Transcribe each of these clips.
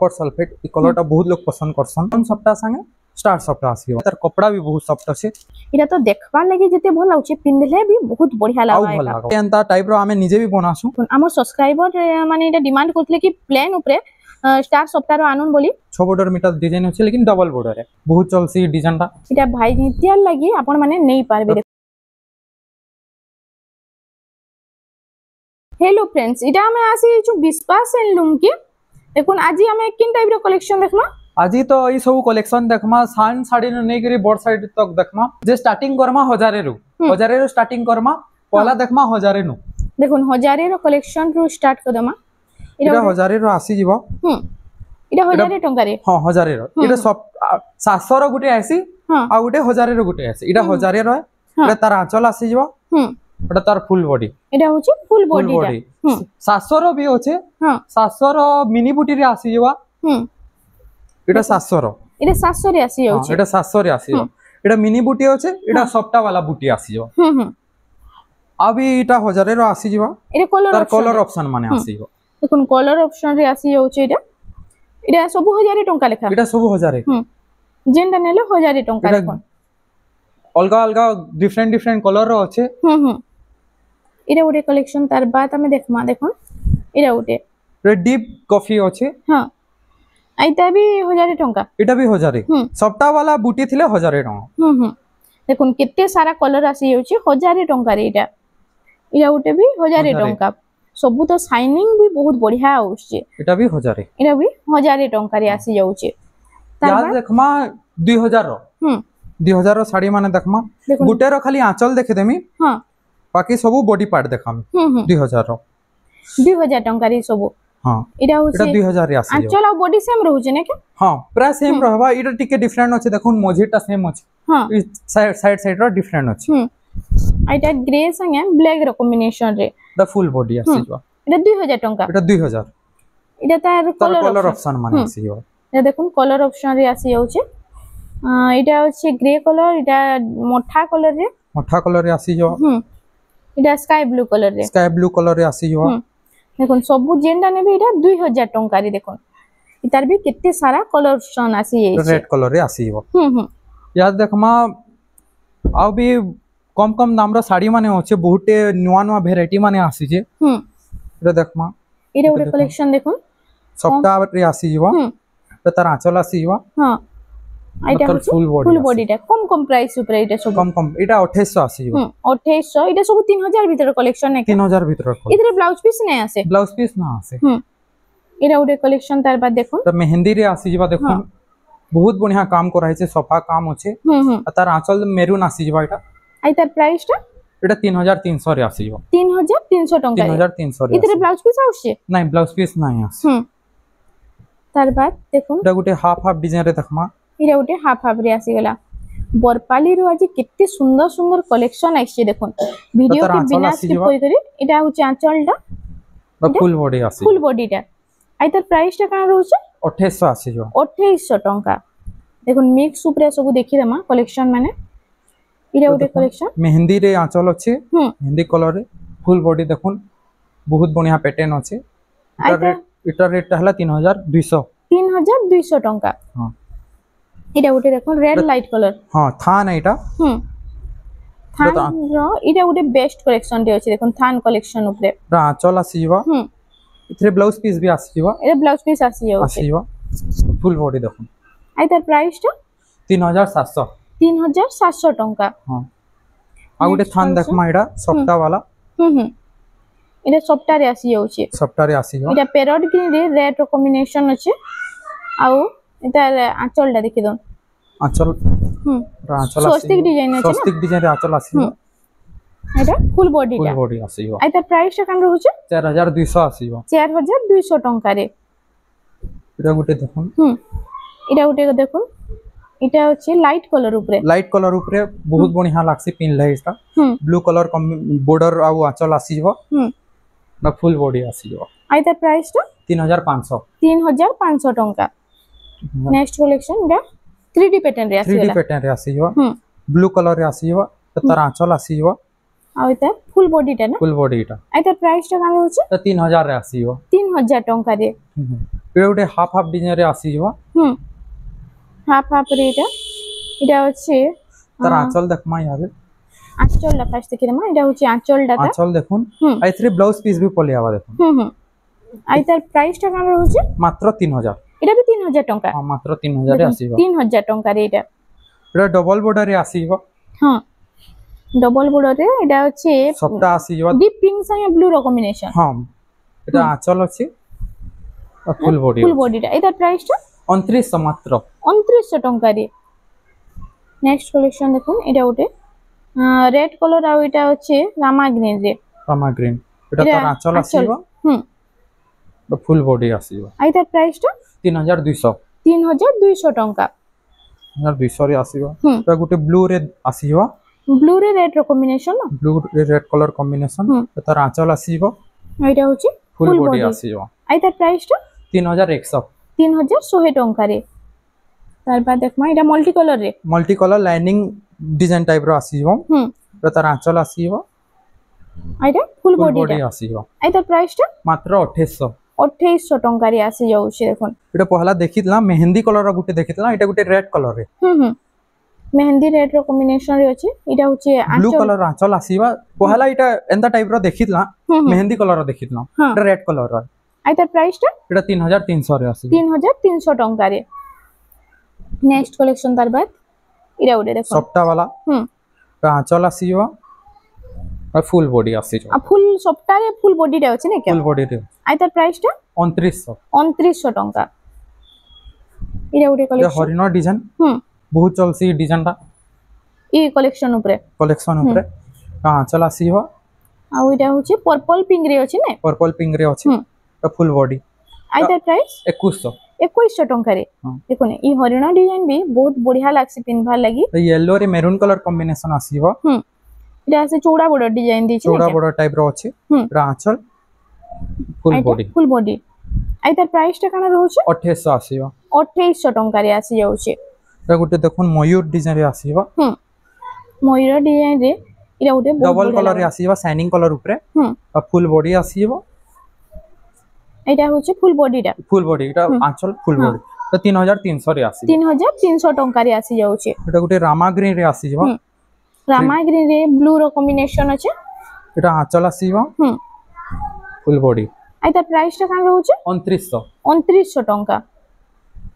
Copper sulphate ई colour टा बहुत लोग पसंद करसन हम सबटा संगे स्टार सॉफ्ट आसी तार कपड़ा भी बहुत सॉफ्ट अछि इरा तो देखबा लागि जते भल लाउछि पिनले भी बहुत बढ़िया लागा एटा एंता टाइप रो हमें निजे भी बनासु हमर सब्सक्राइबर माने एटा डिमांड करथले कि प्लेन ऊपर स्टार सॉफ्ट रो आनुन बोली 6 बॉर्डर मीटर डिजाइन अछि लेकिन डबल बॉर्डर है बहुत चलसी डिजाइन टा इटा भाई नित्या लागि आपण माने नै पारबे। हेलो फ्रेंड्स इटा हमें आसी छु विश्वास एंडलूम के देखुन आजी हमें किन टाइप रो कलेक्शन देखमा आज तो ई सब कलेक्शन देखमा सान साड़ी न नै करी बॉर्ड साइड तक देखमा जे स्टार्टिंग करमा 1000 रो स्टार्टिंग करमा पहला देखमा 1000 नु देखुन 1000 रो कलेक्शन रो स्टार्ट करदमा इरा 1000 रो आसी जीवो इरा 1000 टंका रे हां 1000 रो इरा सब 700 रो गुटे आसी आ गुटे 1000 रो गुटे आसी इरा 1000 रो इरा तार आंचल आसी जीवो एटा तार फुल बॉडी एटा होची फुल बॉडी 700 रो भी होचे 700 रो मिनी बूटी रे आसी जीवा एटा 700 रो एटा 700 रे आसी होची एटा 700 रे आसी एटा मिनी बूटी होचे एटा सप्ता वाला बूटी आसी जो अभी एटा 1000 रो आसी जीवा एटा तार कलर ऑप्शन माने आसी हो देखुन कलर ऑप्शन रे आसी होची एटा सब 1000 टंका लेखा एटा सब 1000 जेंडा नेले 1000 टंका देखुन अलगा अलगा डिफरेंट कलर रो होचे एटा उडे कलेक्शन तार बात हमें देखमा देखुन एटा उडे रेड डीप कॉफी होचे हां आइता भी 1000 टंका एटा भी 1000 सप्ता वाला बूटी थिले 1000 टंका देखुन केते सारा कलर आसी होची 1000 टंका रे एटा उटे भी 1000 टंका सब तो शाइनिंग भी बहुत बढ़िया होची एटा भी 1000 एटा भी 1000 टंका रे आसी जाउची यार देखमा 2000 रो 2000 रो साड़ी माने देखमा गुटे रो खाली आंचल देखे देमी हां बाकी सब बॉडी पार्ट देखाम 2000 रो 2000 टंका रे सब हां एटा होची 2000 रे आसी आंचल और बॉडी सेम रहउचे ने के हां प्राय सेम रहबा एटा टिके डिफरेंट होचे देखुन मोजीटा सेम होचे हां साइड रो डिफरेंट होचे एटा ग्रे संगे ब्लैक रो कॉम्बिनेशन रे द फुल बॉडी आसी जो एटा 2000 टंका एटा 2000 एटा तार कलर ऑप्शन माने आसी जो एटा देखुन कलर ऑप्शन रे आसी जाउचे एटा होचे ग्रे कलर एटा मोठा कलर रे आसी जो एटा स्काई ब्लू कलर रे आसी जो देखुन सब जेंडा ने भी एटा 2000 टंका रे देखुन इतार भी केते सारा कलर ऑप्शन आसी रेड कलर रे आसी जो यार देखमा आ भी कम दाम रो साड़ी माने होचे बहुते नुवा वेराइटी माने आसी जे एटा देखमा एटा उडे कलेक्शन देखुन सप्ता रे आसी जीवा त तार आंचल आसी जीवा हां आइटा फुल बॉडी टा कम प्राइस ऊपर एटा सब कम एटा 2800 आसी जीवा 2800 एटा सब 3000 भीतर कलेक्शन ने 3000 भीतर इधर ब्लाउज पीस नै आसे ब्लाउज पीस ना आसे एटा उडे कलेक्शन तार बाद देखुन त मेहंदी रे आसी जीवा देखुन बहुत बढ़िया काम कराई छे सफा काम होचे तार आंचल मेरून आसी जीवा एटा आई तार प्राइस टा एटा 3300 रे आसी जीवा 3300 टंका 3300 रे इधर ब्लाउज पीस आउछे नहीं ब्लाउज पीस नहीं आसे तार बाद देखुन एटा गुटे हाफ डिजाइन रे देखमा इरा गुटे हाफ रे आसी गला बरपाली रो आज केते सुंदर सुंदर कलेक्शन आइछे देखुन वीडियो के बिना स्किप कोइ करी एटा होचे आंचल टा फुल बॉडी टा आई तार प्राइस टा काना रहउछे 2800 आसी जो 2800 टंका देखुन मिक्स ऊपर सब देखि देमा कलेक्शन माने इरा गुटे कलेक्शन मेहंदी रे आंचल अछि मेहंदी कलर रे फुल बॉडी देखुन बहुत बढ़िया पैटर्न अछि इटा रेट हला 3200 टंका हां इटा गुटे देखुन रेड लाइट कलर हां थान एटा थान रो इटा गुटे बेस्ट कलेक्शन रे अछि देखुन थान कलेक्शन ऊपर आंचल आसी जीवा इथरे ब्लाउज पीस भी आसी जीवा ए ब्लाउज पीस आसी जीवा फुल बॉडी देखुन आई तार प्राइस टा 3700 टंका हां आ गुटे थान देखमा एटा सप्ता वाला एटा सप्ता रे आसी जाउची सप्ता रे आसी एटा पैरोट ग्रीन रे रेड रो कॉम्बिनेशन अछि आउ एटा आंचल टा देखि दो आंचल स्वस्तिक डिजाइन अछि स्वस्तिक डिजाइन रे आंचल आसी एटा फुल बॉडी आसी आई तार प्राइस टा कान रहउची 4200 आसी 4200 टंका रे एटा गुटे देखुन एटा गुटे देखुन एटा होची लाइट कलर ऊपर बहुत बढ़िया लागसी पिन लइस्ता ब्लू कलर बॉर्डर आ आंचल आसी जबो ना फुल बॉडी आसी जबो आई तार प्राइस टा 3500 टंका नेक्स्ट कलेक्शन एटा 3D पैटर्न रे आसी जबो ब्लू कलर रे आसी जबो त तार आंचल आसी जबो आ एटा फुल बॉडी टा आई तार प्राइस टा कान होची त 3000 रे आसी जबो 3000 टंका रे এটা গোটে হাফ হাফ ডিজাইন রে আসি যাও হাফ হাফ রে এটা হচ্ছে তার আঁচল দেখমা ইয়ারে আঁচলটা ফার্স্ট দেখি দেমা এটা হচ্ছে আঁচলটা আঁচল দেখুন আইথরে ব্লাউজ পিস বি পলি আবা দেখুন আই তার প্রাইসটা কেমন রହୁଛି মাত্র 3000 এটা বি 3000 টাকা মাত্র 3000 রে আসিবা 3000 টাকা রে এটা ডবল বর্ডার রে আসিবা হ্যাঁ ডবল বর্ডার রে এটা হচ্ছে সবটা আসিবা ডিপ পিঙ্ক সঙ্গে ব্লু র কম্বিনেশন হ্যাঁ এটা আঁচল আছে ফুল বডিটা এটার প্রাইসটা 2900 মাত্র 2900 টাকা রে নেক্সট কালেকশন দেখুন এটা ওটে রেড কালার আর এটা হচ্ছে রামা গ্রিন রে রামা গ্রিন এটা তার আঁচল আসিবা ফুল বডি আসিবা এটার প্রাইসটা 3200 3200 টাকা 3200 রে আসিবা এটা গোটে ব্লু রে আসিবা ব্লু রে রেড র কম্বিনেশন না ব্লু রেড কালার কম্বিনেশন তার আঁচল আসিবা এটা হচ্ছে ফুল বডি আসিবা এটার প্রাইসটা 3100 3100 টাকা রে তারপর দেখমা এটা multi colour lining design type র আসিবা তার আঁচল আসিবা এটা ফুল বডি আসিবা এটার প্রাইসটা মাত্র 2800 টাকা রে আসি যাଉଛି দেখুন এটা পহলা দেখিতলা মেহেন্দি কালার র গুটে দেখিতলা এটা গুটে রেড কালার রে মেহেন্দি রেড র কম্বিনেশন রে আছে এটা হচ্ছে ব্লু কালার আঁচল আসিবা পহলা এটা এন্তা টাইপ র দেখিতলা মেহেন্দি কালার র দেখিতলা এটা রেড কালার র এটার প্রাইসটা এটা 3300 রে আসিবা 3300 টাকা রে নেক্সট কালেকশন তার বাদ এটা ওরে দেখো সফটা वाला এটা আঁচল আসিবা আর ফুল বডি আসিবা ফুল সফটারে ফুল বডিটা আছে না কি ফুল বডি রে এটার প্রাইসটা 2900 টাকা এটা ওরে কালেকশন হরিণ ডিজাইন বহুত চলছি ডিজাইনটা এই কালেকশন উপরে আঁচল আসিবা আর এটা হচ্ছে পার্পল পিঙ্ক রে আছে না পার্পল পিঙ্ক রে আছে এটা ফুল বডি এটার প্রাইস 2100 টাকা রে দেখুন এই হরিণ ডিজাইন বি বহুত বঢ়িয়া লাগছে পিনভার লাগি येलो রে মেরুন কালার কম্বিনেশন আসিবা এটা আছে চৌড়া বড় ডিজাইন দিছে চৌড়া বড় টাইপ র আছে এটা আঁচল ফুল বডি এটার প্রাইসটা কেন রହୁଛି 2800 আসিবা 2800 টাকা রে আসি যাଉଛି এটা গুটে দেখুন ময়ূর ডিজাইন রে আসিবা ময়ূর ডিজাইন রে এটা গুটে ডবল কালার রে আসিবা শাইনিং কালার উপরে আর ফুল বডি আসিবা এটা হচ্ছে ফুল বডি এটা আঁচল ফুল বডি তো 3300 রে আসিবা 3300 টাকা রে আসি যাଉଛି এটা গুটে রামা গ্রিন রে আসিবা রামা গ্রিন রে ব্লু র কম্বিনেশন আছে এটা আঁচল আসিবা ফুল বডি এটা প্রাইসটা কেন রହୁଛି 2900 টাকা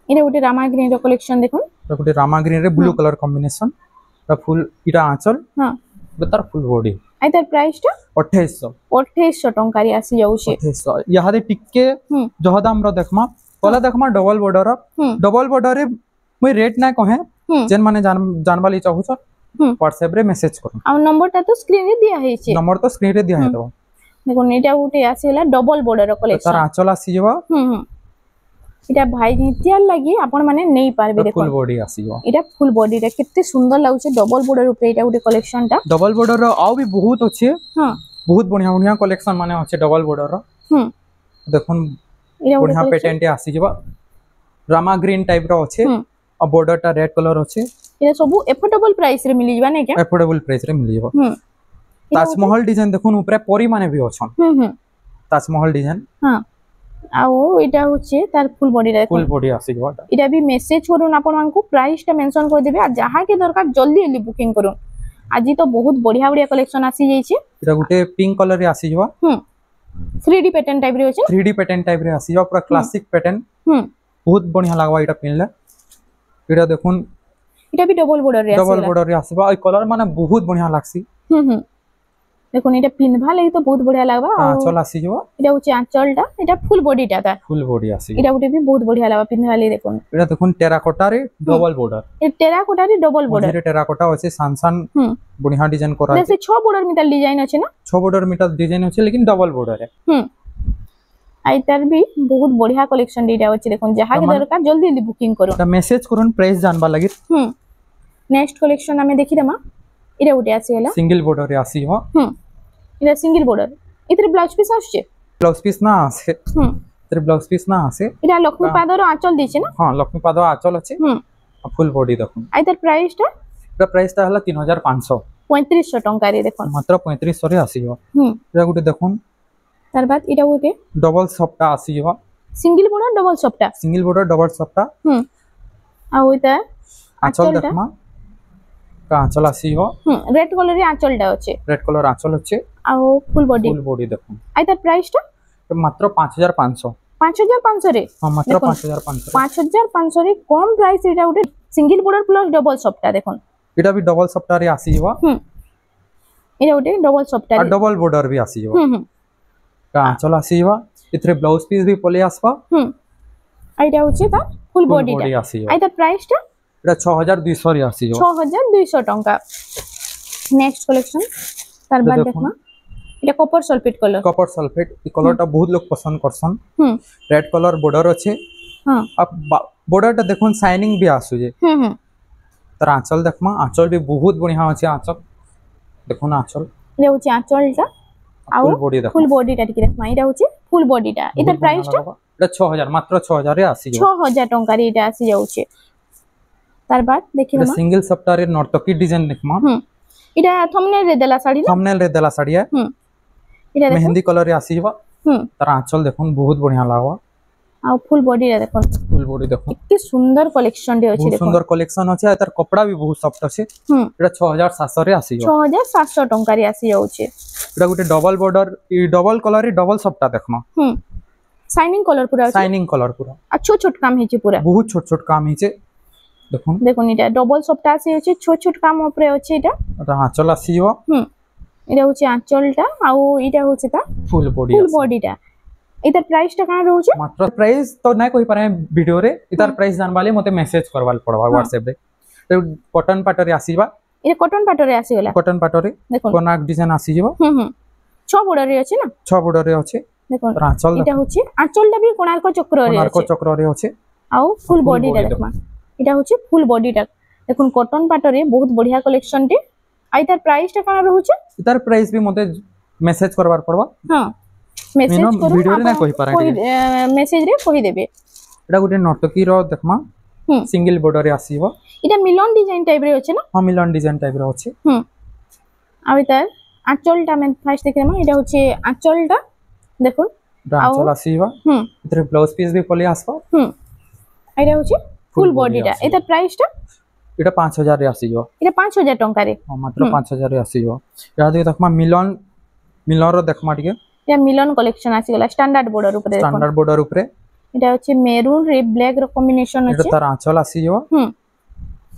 এটা গুটে রামা গ্রিন র কালেকশন দেখুন এটা গুটে রামা গ্রিন রে ব্লু কালার কম্বিনেশন এটা ফুল এটা আঁচল তার ফুল বডি এটার প্রাইসটা 2800 টাকা রে আসি যাଉଛି 2800 ইয়াহাদে টিকে জহদাম র দেখমা পলা দেখমা ডবল বর্ডর রে মই রেট না কহে যেন মানে জানবালি চাহুছ WhatsApp রে মেসেজ করুন আর নম্বরটা তো স্ক্রিন রে দিয়া হইছে নম্বর তো স্ক্রিন রে দিয়া হেতব দেখুন এটা উঠে আসিলা ডবল বর্ডর কালেকশন তার আঁচল আসি যাবা এটা ভাই নিতিয়ার লাগি আপন মানে নেই পারবে দেখুন ফুল বডি আসি যাবা এটা ফুল বডিটা কেতে সুন্দর লাগুছে ডবল বর্ডর উপরে এটা উঠে কালেকশনটা ডবল বর্ডর আও বি বহুত আছে বহুত বঢ়িয়া কালেকশন মানে আছে ডবল বর্ডর দেখুন বঢ়িয়া প্যাটার্ন তে আসি যাবা রামা গ্রিন টাইপ র আছে আর বর্ডরটা রেড কালার আছে এটা সব এফোর্ডেবল প্রাইস রে মিলি যাবা না কি এফোর্ডেবল প্রাইস রে মিলি যাবা তাজমহল ডিজাইন দেখুন উপরে পরি মানে বি অছন তাজমহল ডিজাইন আও এটা হচ্ছে তার ফুল বডি আসি যাবা এটা বি মেসেজ করুন আপন মানকু প্রাইসটা মেনশন করে দেবে আর যাহা কে দরকার জলদি জলদি বুকিং করুন আজি তো বহুত বঢ়িয়া কালেকশন আসি যাইছে এটা গুটে পিঙ্ক কালার রে আসি যাবা 3D প্যাটার্ন টাইপ রে আছে 3D প্যাটার্ন টাইপ রে আসি যাবা পুরা ক্লাসিক প্যাটার্ন বহুত বঢ়িয়া লাগবা এটা পিনলে এটা দেখুন এটা বি ডবল বর্ডর রে আসিবা এই কালার মানে বহুত বঢ়িয়া লাগছি দেখুন এটা পিনভা লাগি তো বহুত বঢ়িয়া লাগবা আঁচল আসি যাবা এটা হচ্ছে আঁচলটা এটা ফুল বডিটা তা ফুল বডি আসি এটা উঠে বি বহুত বঢ়িয়া লাগবা পিনভা লাগি দেখুন এটা দেখুন টেরাকোটা রে ডবল বর্ডর এই টেরাকোটা রে ডবল বর্ডর এটা টেরাকোটা আছে সানসান বঢ়িয়া ডিজাইন করা আছে जैसे 6 বর্ডর মিটার ডিজাইন আছে না 6 বর্ডর মিটার ডিজাইন আছে लेकिन ডবল বর্ডর है আইতার বি বহুত বঢ়িয়া কালেকশন দিটা আছে দেখুন যাহা কে দরকার জলদি জলদি বুকিং করুন এটা মেসেজ করুন প্রাইস জানবা লাগি নেক্সট কালেকশন আমি দেখি দেমা এটা উঠে আছে এলা সিঙ্গেল বর্ডর রে আসি হ এটা সিঙ্গেল বর্ডর এতে ব্লাউজ পিস আসছে ব্লাউজ পিস না আছে এতে ব্লাউজ পিস না আছে এটা লক্ষ্মী পাদর আঁচল দিছে না হ্যাঁ লক্ষ্মী পাদ আঁচল আছে ফুল বডি দেখুন আইতার প্রাইসটা এটা প্রাইসটা হলা 3500 3500 টাকা রে দেখুন মাত্র 3500 রে আসি হ এটা গুটে দেখুন তার বাদ এটা উঠে ডবল সফটা আসি হ सिंगल बॉर्डर डबल सप्टा सिंगल बॉर्डर डबल सप्टा आ इता आंचल देखमा का आंचल आसीबो रेड कलर रे आंचलटा अछि रेड कलर आंचल अछि आ फुल बॉडी देखो आ इता प्राइस टा मात्र 5500 5500 रे हां मात्र 5500 5500 रे कम प्राइस एटा उठे सिंगल बॉर्डर प्लस डबल सप्टा देखन एटा भी डबल सप्टा रे आसीबो एटा उठे डबल सप्टा रे डबल बॉर्डर भी आसीबो का आंचल आसीबो इथरे ब्लाउज पीस भी पले आसबा आइटा होचे ता फुल बॉडी टा आइता प्राइस टा एटा 6200 रे आसीबो 6200 टंका नेक्स्ट कलेक्शन तार बाद देखमा एटा कॉपर सल्फेट ई कलर टा बहुत लोग पसंद करसन रेड कलर बॉर्डर अछि हां अब बॉर्डर टा देखोन शाइनिंग भी आसु जे तर आंचल देखमा आंचल भी बहुत बढ़िया अछि आंचल देखोन आंचल ले होची आंचल टा फुल बॉडी टा टिके देखमा इटा होची फुल बॉडी टा इधर प्राइस टा एटा 6000 मात्र 6000 रे आसी 6000 टंका रे इटा आसी जाउचे तार बाद देखिना सिंगल सप्ताह रे नर्तकी डिजाइन देखमा इटा थंबनेल रे देला साड़ी है इटा मेहंदी कलर रे आसीबा तार आंचल देखोन बहुत बढ़िया लागवा आ फुल बॉडी रे देखोन फुल बॉडी देखो कितनी सुंदर कलेक्शन रे अछि देखो सुंदर कलेक्शन अछि तार कपड़ा भी बहुत सॉफ्ट अछि एटा 6700 रे आसीबा 6700 टंका रे आसी जाउचे एटा गुटे double border E double colour रे डबल सप्ता देखमा शाइनिंग कलर पूरा आ छोट छोट काम हिचे पूरा बहुत छोट छोट काम हिचे देखो देखो इटा डबल सप्ता आसी अछि छोट छोट काम ऊपर अछि इटा आंचल आसीबो इटा होची आंचलटा आ इटा होची ता फुल बॉडीटा इधर प्राइस टा काना रहउचे मात्र प्राइस तो नै कहि पारे वीडियो रे इधर प्राइस जानबाले मते मेसेज करवाल पड़वा व्हाट्सएप रे तो कॉटन पाटर आसीबा ए कॉटन पाटर रे आसी गेला कॉटन पाटर रे देखो कोनाक डिजाइन आसी जेबो 6 बॉर्डर रे अछि ना 6 बॉर्डर रे अछि देखो आंचल इटा होची आंचलटा भी कोणार्क चक्र रे अछि आ फुल बॉडी टा देखमा इटा होची फुल बॉडी टा देखुन कॉटन पाटर रे बहुत बढ़िया कलेक्शन टे आ इधर प्राइस टा काना रहउचे इधर प्राइस भी मते मेसेज करवार पड़वा हां मेसेज करू वीडियो रे ना कहि पारे मेसेज रे कहि देबे एटा गुटे नर्तकी रो देखमा सिंगल बॉर्डर रे आसीबो इटा मिलन डिजाइन टाइप रे अछि ना हां मिलन डिजाइन टाइप रे अछि आ इधर आंचलटा में फर्स्ट देखिमा इटा होची आंचलटा देखो आंचल आसीबा इधर ब्लाउज पीस भी पले आसबा इटा होची फुल बॉडी टा इधर प्राइस टा इटा 5000 रे आसीबो इटा 5000 टंका रे हां मात्र 5000 रे आसीबो या देखमा मिलन रो देखमा टिके या मिलन कलेक्शन आसी गला स्टैंडर्ड बॉर्डर ऊपर इटा अछि मेरून रे ब्लैक रो कॉम्बिनेशन अछि इटा तार आंचल आसीबो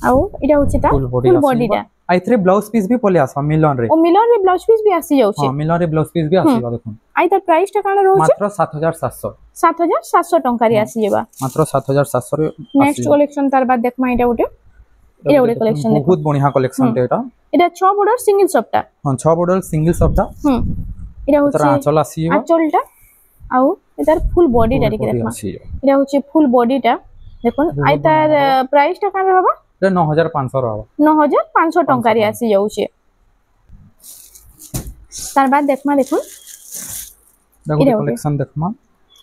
आउ इटा होछि ता फुल बॉडी टा आइथरे ब्लाउज पीस भी पले आसबा मिलन रे ओ मिलन रे ब्लाउज पीस भी आसी जाउछि हां मिलन रे ब्लाउज पीस भी आसीबा देखुन आइता प्राइस टा काना रहउछि मात्र 7700 टंका रे आसी जेबा मात्र 7700 रे नेक्स्ट कलेक्शन तार बाद देखमा इटा उठे इटा उठे कलेक्शन देखो बहुत बढ़िया कलेक्शन टे इटा 6 बॉर्डर सिंगल सप्ता हां 6 बॉर्डर सिंगल सप्ता इटा होछि आंचल आसीबा आंचलटा आउ इधर फुल बॉडी टा देखमा इटा होछि फुल बॉडी टा देखुन आइतार प्राइस टा काना रहबा 9500 रहबा 9500 टंका रे आसी जाउछे तार बाद देखमा देखुन देखो कलेक्शन देखमा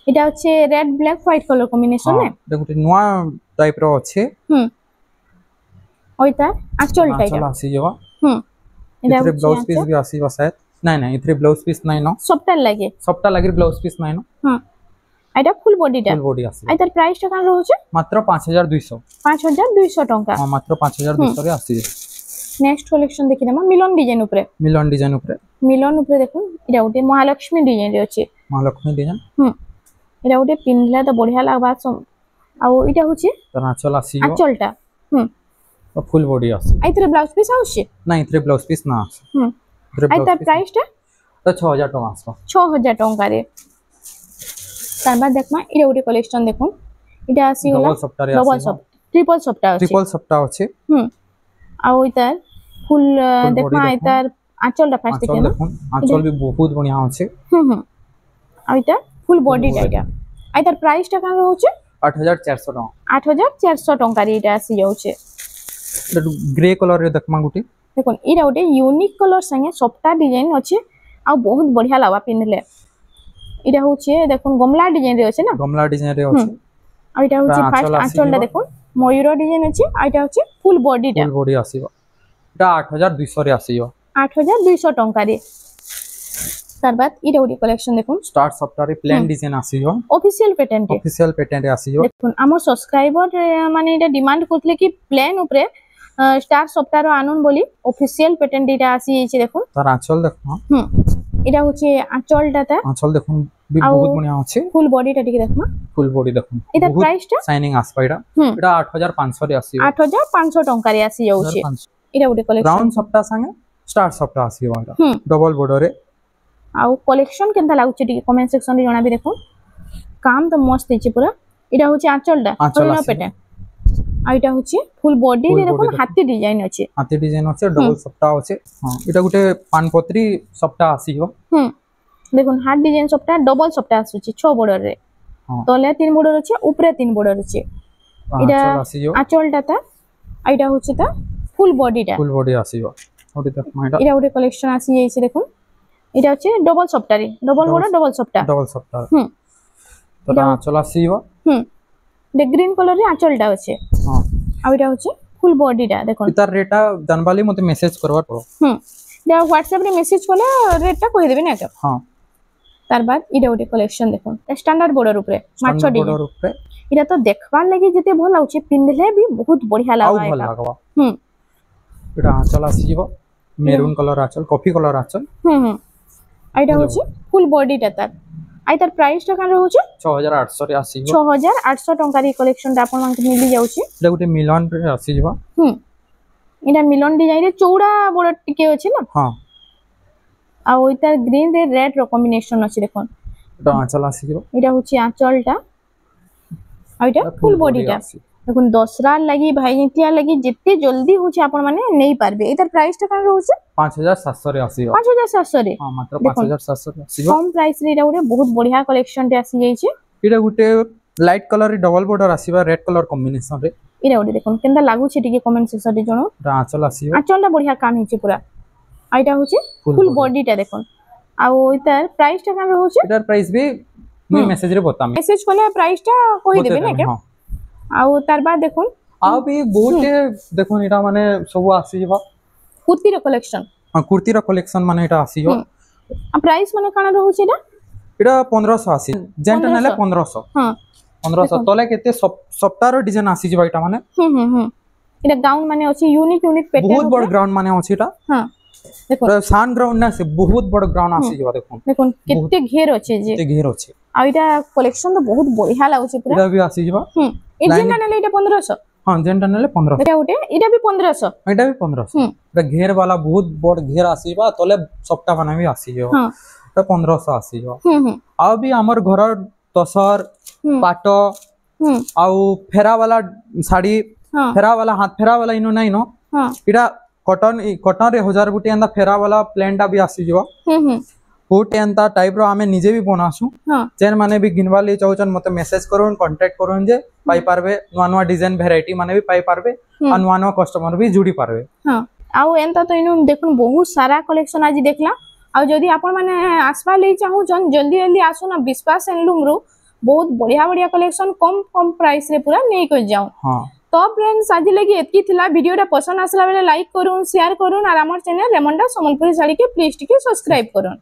इटा होछि red black white colour combination ने देखो नुवा टाइप रो अछि ओइता आंचल टाइप आसी जेबा इधर ब्लाउज पीस भी आसीबा शायद नहीं इथरे ब्लाउज पीस नहीं नो सप्ता लागे ब्लाउज पीस नहीं नो हां आइटा फुल बॉडी आसी आइतार प्राइस टा कान रहउचे मात्र 5200 टंका हां मात्र 5200 रे आसी नेक्स्ट कलेक्शन देखि देमा मिलन डिजाइन ऊपर देखो इटा उटे महालक्ष्मी डिजाइन रे अछि महालक्ष्मी डिजाइन इटा उटे पिनला त बढ़िया लागबा आ इटा होछि तना आंचल आसी आंचलटा फुल बॉडी आसी आइतरे ब्लाउज पीस आउछि नहीं इथरे ब्लाउज पीस ना आसी आइतार प्राइस टा तो 6000 टका आसबा 6000 टका रे तार बाद देखमा इटा उटे कलेक्शन देखो इटा आसी गला डबल सप्ता ट्रिपल सप्ता अछि आ इतार फुल देखमा इतार आंचलटा फर्स्ट देखो आंचल भी बहुत बढ़िया अछि आ इतार फुल बॉडी टाइटा आइतार प्राइस टा कान रहउचे 8400 टका 8400 टका रे इटा आसी जाउचे ग्रे कलर रे देखमा गुटी देखो इरा उटे यूनिक कलर संगे सप्ता डिजाइन अछि आ बहुत बढ़िया लागबा पिनले इटा होचे देखो गमला डिजाइन रे अछि ना गमला डिजाइन रे अछि आ इटा होचे फर्स्ट आंचलटा देखो मयूर डिजाइन अछि आ इटा होचे फुल बॉडी आसीबा इटा 8200 रे आसीबा 8200 टंका रे तार बाद इटा उडी कलेक्शन देखुन स्टार सप्ताह रे प्लेन डिजाइन आसीयो ऑफिशियल पैटर्न आसीयो देखुन हमर सब्सक्राइबर माने इटा डिमांड करथले कि प्लेन ऊपर स्टार सप्ताह रो आनुन बोली ऑफिशियल पैटर्न इटा आसी छै देखुन तार आंचल देखो इटा होचे आंचलटा ता आंचल देखुन भी बहुत बढ़िया अछि फुल बॉडी टा ठीक देखमा फुल बॉडी देखुन इटा प्राइस टा शाइनिंग आसपा इटा 8500 रे आसीयो 8500 टंका रे आसी जाउछि इटा उडी कलेक्शन राउंड सप्ताह संगे स्टार सप्ताह आसीयो इटा डबल बॉर्डर रे आउ कलेक्शन केनता लागुछि टी कमेंट सेक्शन रे जणा भी देखो काम तो मस्त हिचे पूरा इटा होछि आंचलटा हरिना पैटर्न आ इटा होछि फुल बॉडी रे देखो हाथी डिजाइन अछि डबल सप्ताह अछि हां इटा गुटे पानपत्री सप्ताह आसीयो देखो हाथ डिजाइन सप्ताह डबल सप्ताह आछुछि 6 बॉर्डर रे तले 3 बॉर्डर अछि ऊपरे 3 बॉर्डर अछि इटा आंचलटा ता आ इटा होछि ता फुल बॉडी आसीयो ओडी तक माइडा इटा उडे कलेक्शन आसी जाइछि देखो इटा अछि डबल सप्ताह रे डबल बॉर्डर डबल सप्ताह तो आंचल आसीयो दे ग्रीन कलर रे आंचलटा अछि हां आ इटा अछि फुल बॉडी टा देखो इतार रेटा जानबाली मते मेसेज करवा पड़ो या व्हाट्सएप रे मेसेज कोला रेट टा कहि देबे ना के हां तार बाद इटा उडे कलेक्शन देखो स्टैंडर्ड बॉर्डर ऊपर माछो डिजाइन बॉर्डर ऊपर इटा तो देखबा लागि जते भल लाउछि पिनले भी बहुत बढ़िया लागबा इटा आंचल आसीबो मेरून कलर आंचल कॉफी कलर आंचल आइटा होछि फुल बॉडी टा तार आइ तार प्राइस टा कान रहउछि 6800 रे आसीबो 6800 टंका री कलेक्शन टा आपन मानके मिली जाउछि इटा गुटे मिलन रे आसीबो इटा मिलन डिजाइन रे चौड़ा बड़ टिके अछि ना हां आ ओइता ग्रीन रे रेड रो कॉम्बिनेशन अछि देखन इटा आंचल आसीबो इटा होछि आंचल टा आ इटा फुल बॉडी टा देखुन दसरा लागि भाईटिया लागि जत्ते जल्दी होछि आपन माने नै पारबे एतर प्राइस टा कान रहउछि 5700 रे आसीयो 5700 रे हां मात्र 5700 रे आसीयो कम प्राइस रे एटा बहुत बढ़िया कलेक्शन टे आसी जाई छै इटा गुटे लाइट कलर रे डबल बॉर्डर आसीबा रेड कलर कॉम्बिनेशन रे इटा उडे देखुन केनदा लागु छै टिके कमेंट सेक्शन रे जणो आंचल आसीयो आंचल टा बढ़िया काम हिचे पूरा आइटा होछि फुल बॉडी टा देखुन आ ओइतर प्राइस टा कान रहउछि इटर प्राइस भी मुई मेसेज रे बताम मेसेज कोले प्राइस टा कहि देबे ना के आउ तार बाद देखुन आ भी बहुत देखुन इटा माने सब आसी जबा कुर्ती रो कलेक्शन हां कुर्ती रो कलेक्शन माने इटा आसीयो आ प्राइस माने काना रहउछि इटा इटा 1500 आसी जेंट नाले 1500 हां 1500 तले केते सप्ताह रो डिजाइन आसी जबा इटा माने इटा गाउन माने अछि यूनिक पैटर्न बहुत बड़ ग्राउंड माने अछि इटा हां देखो सान ग्राउंड ना से बहुत बड़ ग्राउंड आसी जबा देखुन केते घेर अछि जे केते घेर अछि आ इटा कलेक्शन तो बहुत बढ़िया लागुछि पूरा इटा भी आसी जबा ए जेंटा नाले इटा 1500 हां जेंटा नाले 1500 इटा उटे इटा भी 1500 इटा भी 1500 इटा घेर वाला बहुत बड़ घेर आसीबा तले सप्ताह बना भी आसी जो हां तो 1500 आसी जो आ भी हमर घर तसर पाट आउ फेरा वाला साड़ी फेरा वाला हाथ फेरा वाला इनो नाही नो इटा कॉटन रे 1000 गुटी अंदा फेरा वाला प्लेनटा भी आसी जो फुट एंता टाइप रो हमें निजे भी बनासु जेन माने भी गिनवाली चाउचन मते मेसेज करून कांटेक्ट करून जे पाई पारबे नवा नवा डिजाइन वेराइटी माने भी पाई पारबे आ नवा नवा कस्टमर भी जुड़ी पारबे हां आउ एंता तो इनु देखुन बहुत सारा कलेक्शन आज देखला आ जदी आपण माने आसबा ले चाहू जन जल्दी जल्दी आसु ना विश्वास एंडलूम रो बहुत बढ़िया बढ़िया कलेक्शन कम प्राइस रे पूरा नै कर जाऊ हां तो फ्रेंड्स आज लगी एतकी थिला वीडियोटा पसंद आसला बेले लाइक करूँ शेयर करूँ और हमर चैनल रेमंडा संबलपुरी साड़ी के प्लीज टिके सब्सक्राइब करूँ।